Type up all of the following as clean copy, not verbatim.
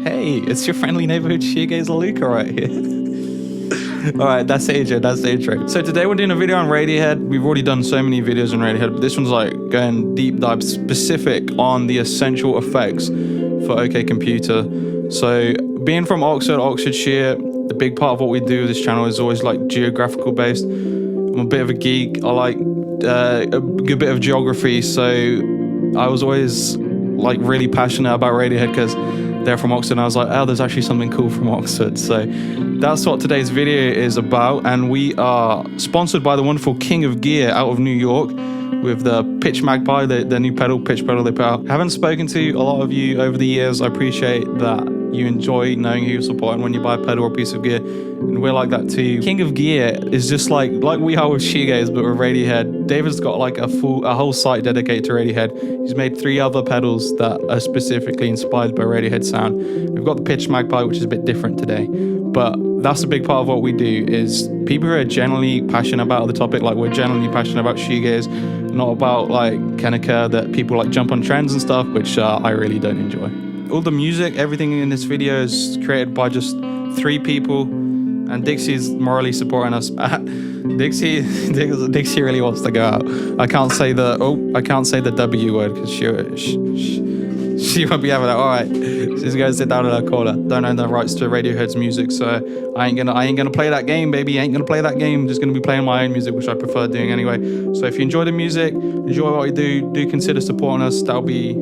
Hey, it's your friendly neighborhood shoegazer Luca right here. Alright, that's the intro, that's the intro. So today we're doing a video on Radiohead. We've already done so many videos on Radiohead, but this one's like going deep dive specific on the essential effects for OK Computer. So being from Oxfordshire, the big part of what we do with this channel is always like geographical based. I'm a bit of a geek. I like a good bit of geography, so I was always like really passionate about Radiohead because they're from Oxford, and I was like, oh, there's actually something cool from Oxford. So that's what today's video is about, and we are sponsored by the wonderful King of Gear out of New York with the Pitch MAGPIE, the new pitch pedal they put out. I haven't spoken to a lot of you over the years. I appreciate that you enjoy knowing who you're supporting when you buy a pedal or a piece of gear, and we're like that too. King of Gear is just like we are with shoegaze, but with Radiohead. David's got like a whole site dedicated to Radiohead. He's made 3 other pedals that are specifically inspired by Radiohead sound. We've got the Pitch MAGPIE, which is a bit different today, but that's a big part of what we do, is people who are generally passionate about the topic. Like, we're generally passionate about shoegaze, not about like Kenica that people like jump on trends and stuff, which I really don't enjoy. All the music, everything in this video is created by just 3 people, and Dixie's morally supporting us. Dixie really wants to go out. I can't say the W word because she won't be having that. All right, she's gonna sit down in her corner. Don't own the rights to Radiohead's music, so I ain't gonna play that game, baby. I ain't gonna play that game. I'm just gonna be playing my own music, which I prefer doing anyway. So if you enjoy the music, enjoy what we do consider supporting us. That'll be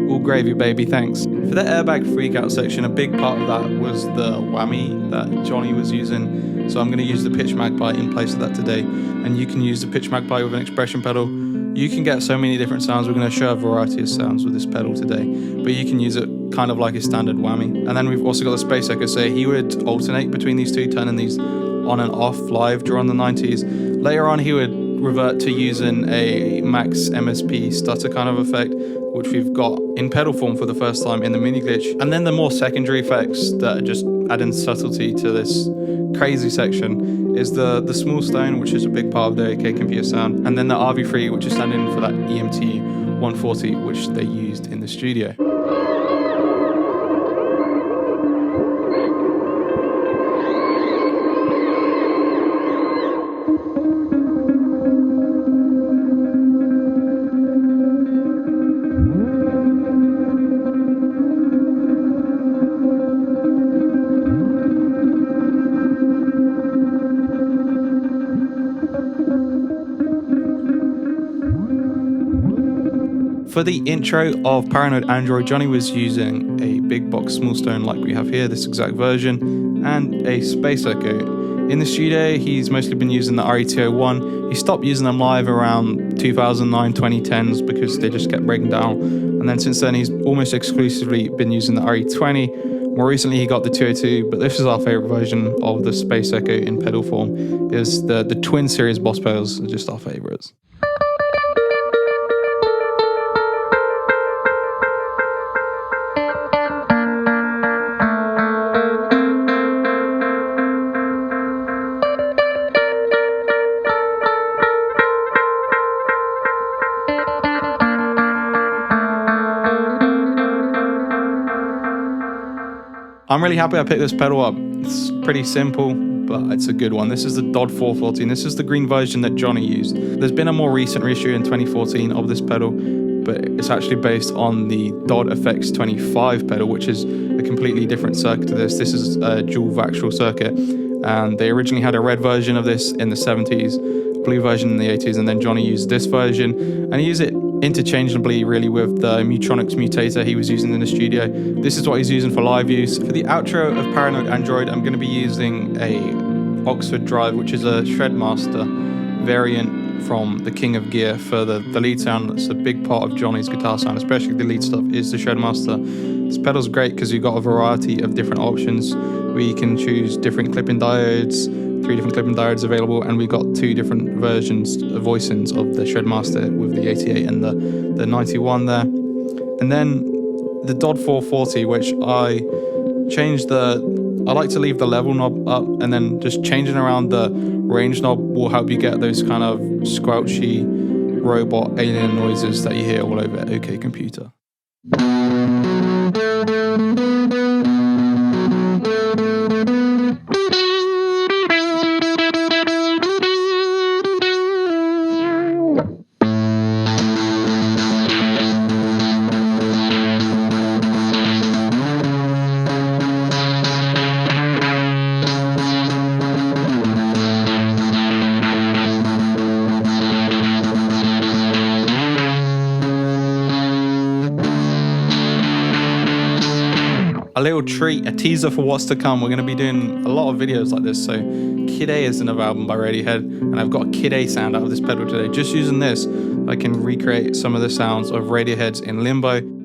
all gravy, baby. Thanks. For the airbag freakout section, a big part of that was the whammy that Johnny was using. So I'm going to use the Pitch MAGPIE in place of that today. And you can use the Pitch MAGPIE with an expression pedal. You can get so many different sounds. We're going to show a variety of sounds with this pedal today, but you can use it kind of like a standard whammy. And then we've also got the Space Echo. So he would alternate between these two, turning these on and off live during the 90s. Later on, he would revert to using a max MSP stutter kind of effect, which we've got in pedal form for the first time in the mini glitch. And then the more secondary effects that are just adding subtlety to this crazy section is the small stone, which is a big part of the OK Computer sound, and then the RV3, which is standing for that EMT 140, which they used in the studio. For the intro of Paranoid Android, Johnny was using a big box small stone like we have here, this exact version, and a Space Echo. In the studio, he's mostly been using the RE201. He stopped using them live around 2009, 2010s because they just kept breaking down. And then since then, he's almost exclusively been using the RE20. More recently, he got the 202, but this is our favorite version of the Space Echo in pedal form. Is the Twin Series Boss pedals are just our favorites. I'm really happy I picked this pedal up. It's pretty simple, but it's a good one. This is the DOD 440, and this is the green version that Johnny used. There's been a more recent reissue in 2014 of this pedal, but it's actually based on the DOD FX 25 pedal, which is a completely different circuit to this. This is a dual Vactual circuit, and they originally had a red version of this in the 70s, a blue version in the 80s, and then Johnny used this version, and he used it interchangeably really with the Mutronics mutator he was using in the studio. This is what he's using for live use. For the outro of Paranoid Android, I'm going to be using a OVERDRIVE, which is a Shredmaster variant from the King of Gear for the lead sound. That's a big part of Johnny's guitar sound, especially the lead stuff, is the Shredmaster. This pedal's great because you've got a variety of different options where you can choose different clipping diodes, 3 different clipping diodes available, and we've got 2 different versions, voicings of the Shredmaster with the 88 and the 91 there. And then the DOD 440, which I like to leave the level knob up, and then just changing around the range knob will help you get those kind of squelchy robot alien noises that you hear all over OK Computer. a little treat, a teaser for what's to come. We're going to be doing a lot of videos like this. So Kid A is another album by Radiohead, and I've got a Kid A sound out of this pedal today. Just using this, I can recreate some of the sounds of Radiohead's In Limbo.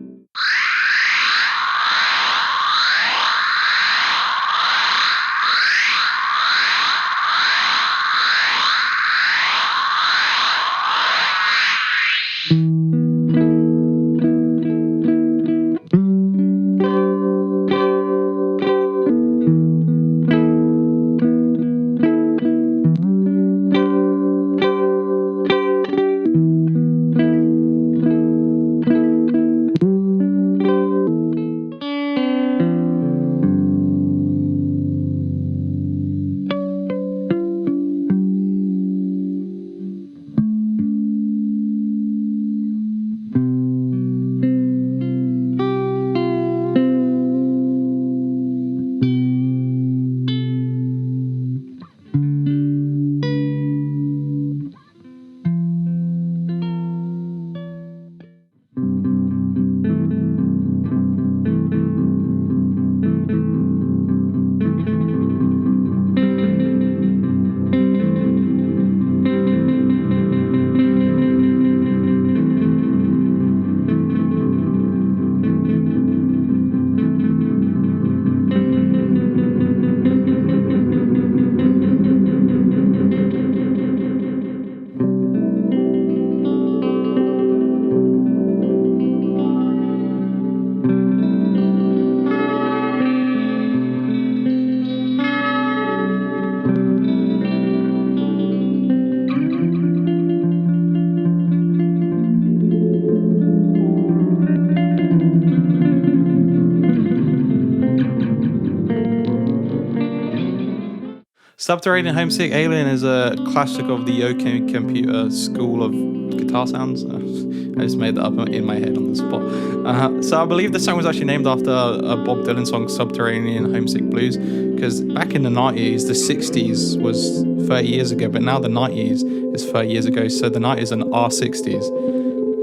Subterranean, Homesick, Alien is a classic of the OK Computer school of guitar sounds. I just made that up in my head on the spot. So I believe the song was actually named after a Bob Dylan song, Subterranean Homesick Blues, because back in the 90s, the 60s was 30 years ago, but now the 90s is 30 years ago, so the 90s and our 60s.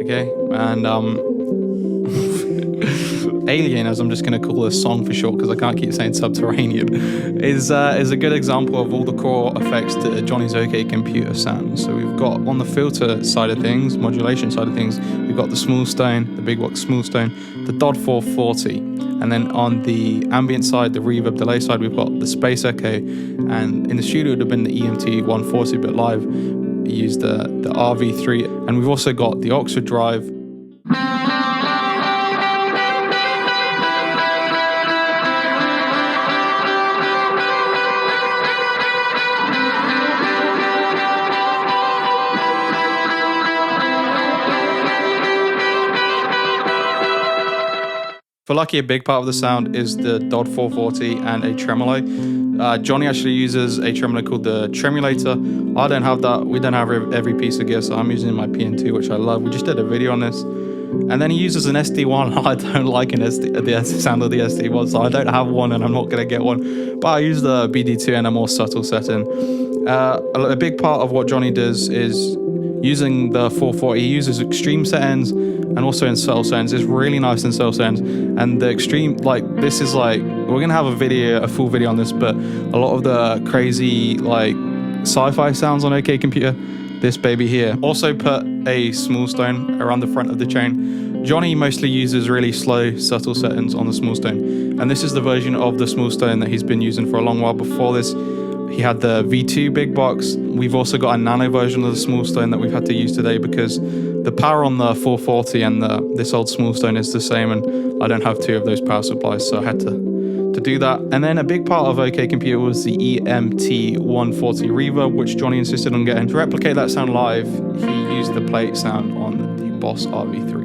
Okay, and Alien, as I'm just going to call this song for short because I can't keep saying Subterranean, is a good example of all the core effects to Johnny's OK Computer sound. So we've got on the filter side of things, modulation side of things, we've got the smooth stone, the big box smooth stone, the DOD 440, and then on the ambient side, the reverb delay side, we've got the space echo, and in the studio it would have been the EMT 140, but live we used the RV3, and we've also got the OVERDRIve. For Lucky, a big part of the sound is the DOD 440 and a tremolo. Johnny actually uses a tremolo called the Tremulator. I don't have that. We don't have every piece of gear, so I'm using my PN2, which I love. We just did a video on this. And then he uses an SD1. I don't like the sound of the SD1, so I don't have one and I'm not going to get one. But I use the BD2 in a more subtle setting. A big part of what Johnny does is using the 440. He uses extreme settings and also in subtle settings. It's really nice in subtle settings. And the extreme, like, this is like, we're going to have a full video on this, but a lot of the crazy, like, sci-fi sounds on OK Computer, this baby here. Also put a small stone around the front of the chain. Johnny mostly uses really slow, subtle settings on the small stone. And this is the version of the small stone that he's been using for a long while. Before this, he had the V2 big box. We've also got a nano version of the small stone that we've had to use today because the power on the 440 and this old small stone is the same, and I don't have two of those power supplies, so I had to do that. And then a big part of OK Computer was the EMT 140 reverb, which Johnny insisted on getting. To replicate that sound live, he used the plate sound on the Boss RV3.